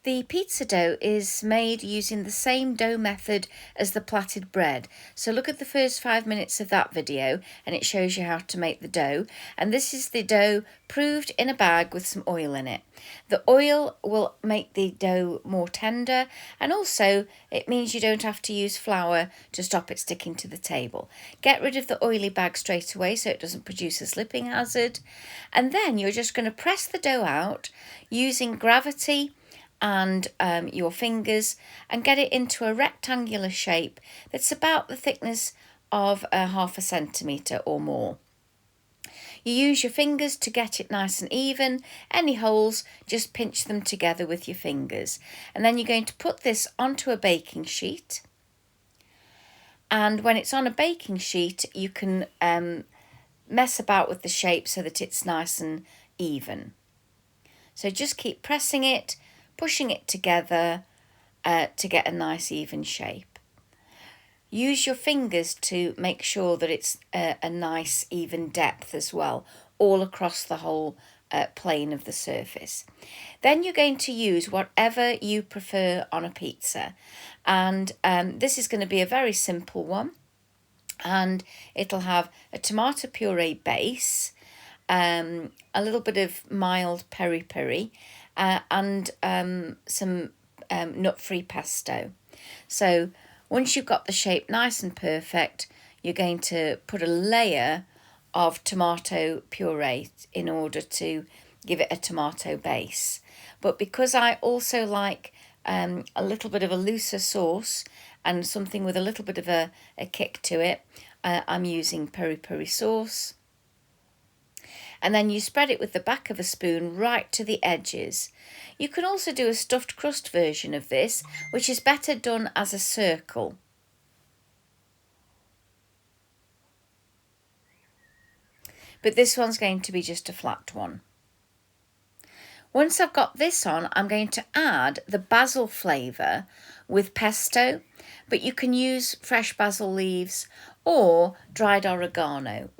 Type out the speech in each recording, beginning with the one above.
The pizza dough is made using the same dough method as the plaited bread. So look at the first 5 minutes of that video and it shows you how to make the dough. And this is the dough proved in a bag with some oil in it. The oil will make the dough more tender, and also it means you don't have to use flour to stop it sticking to the table. Get rid of the oily bag straight away so it doesn't produce a slipping hazard. And then you're just going to press the dough out using gravity and your fingers and get it into a rectangular shape that's about the thickness of 1/2 centimetre or more. You use your fingers to get it nice and even. Any holes, just pinch them together with your fingers. And then you're going to put this onto a baking sheet. And when it's on a baking sheet, you can mess about with the shape so that it's nice and even. So just keep pressing it, pushing it together to get a nice even shape. Use your fingers to make sure that it's a nice even depth as well, all across the whole plane of the surface. Then you're going to use whatever you prefer on a pizza. And this is going to be a very simple one. And it'll have a tomato puree base, a little bit of mild peri-peri, and some nut-free pesto. So once you've got the shape nice and perfect, you're going to put a layer of tomato puree in order to give it a tomato base. But because I also like a little bit of a looser sauce and something with a little bit of a kick to it, I'm using peri-peri sauce. And then you spread it with the back of a spoon right to the edges. You can also do a stuffed crust version of this, which is better done as a circle. But this one's going to be just a flat one. Once I've got this on, I'm going to add the basil flavour with pesto, but you can use fresh basil leaves or dried oregano.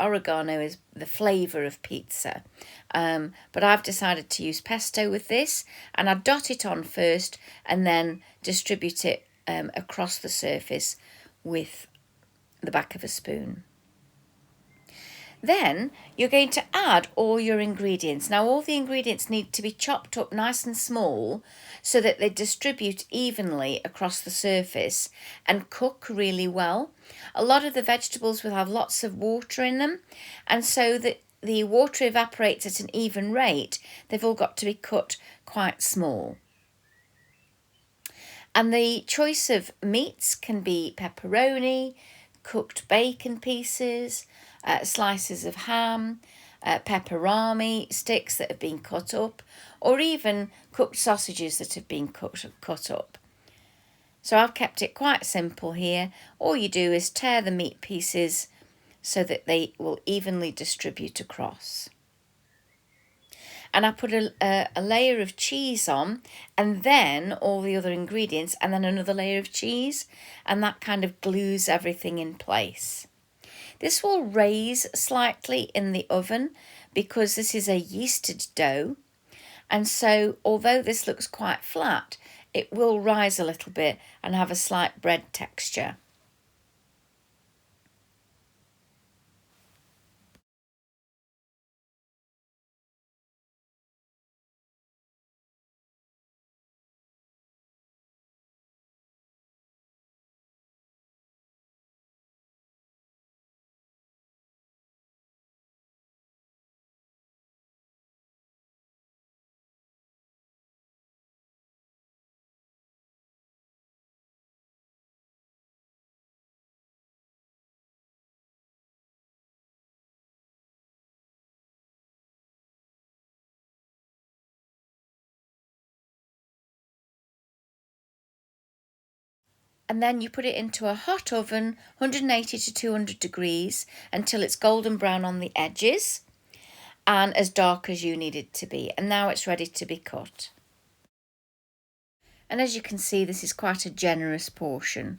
Oregano is the flavour of pizza, but I've decided to use pesto with this, and I dot it on first and then distribute it across the surface with the back of a spoon. Then you're going to add all your ingredients. Now all the ingredients need to be chopped up nice and small so that they distribute evenly across the surface and cook really well. A lot of the vegetables will have lots of water in them, and so that the water evaporates at an even rate, they've all got to be cut quite small. And the choice of meats can be pepperoni, cooked bacon pieces, slices of ham, pepperami sticks that have been cut up, or even cooked sausages that have been cut up. So I've kept it quite simple here. All you do is tear the meat pieces so that they will evenly distribute across. And I put a layer of cheese on, and then all the other ingredients, and then another layer of cheese, and that kind of glues everything in place. This will raise slightly in the oven because this is a yeasted dough, and so although this looks quite flat, it will rise a little bit and have a slight bread texture. And then you put it into a hot oven, 180 to 200 degrees, until it's golden brown on the edges and as dark as you need it to be. And now it's ready to be cut. And as you can see, this is quite a generous portion.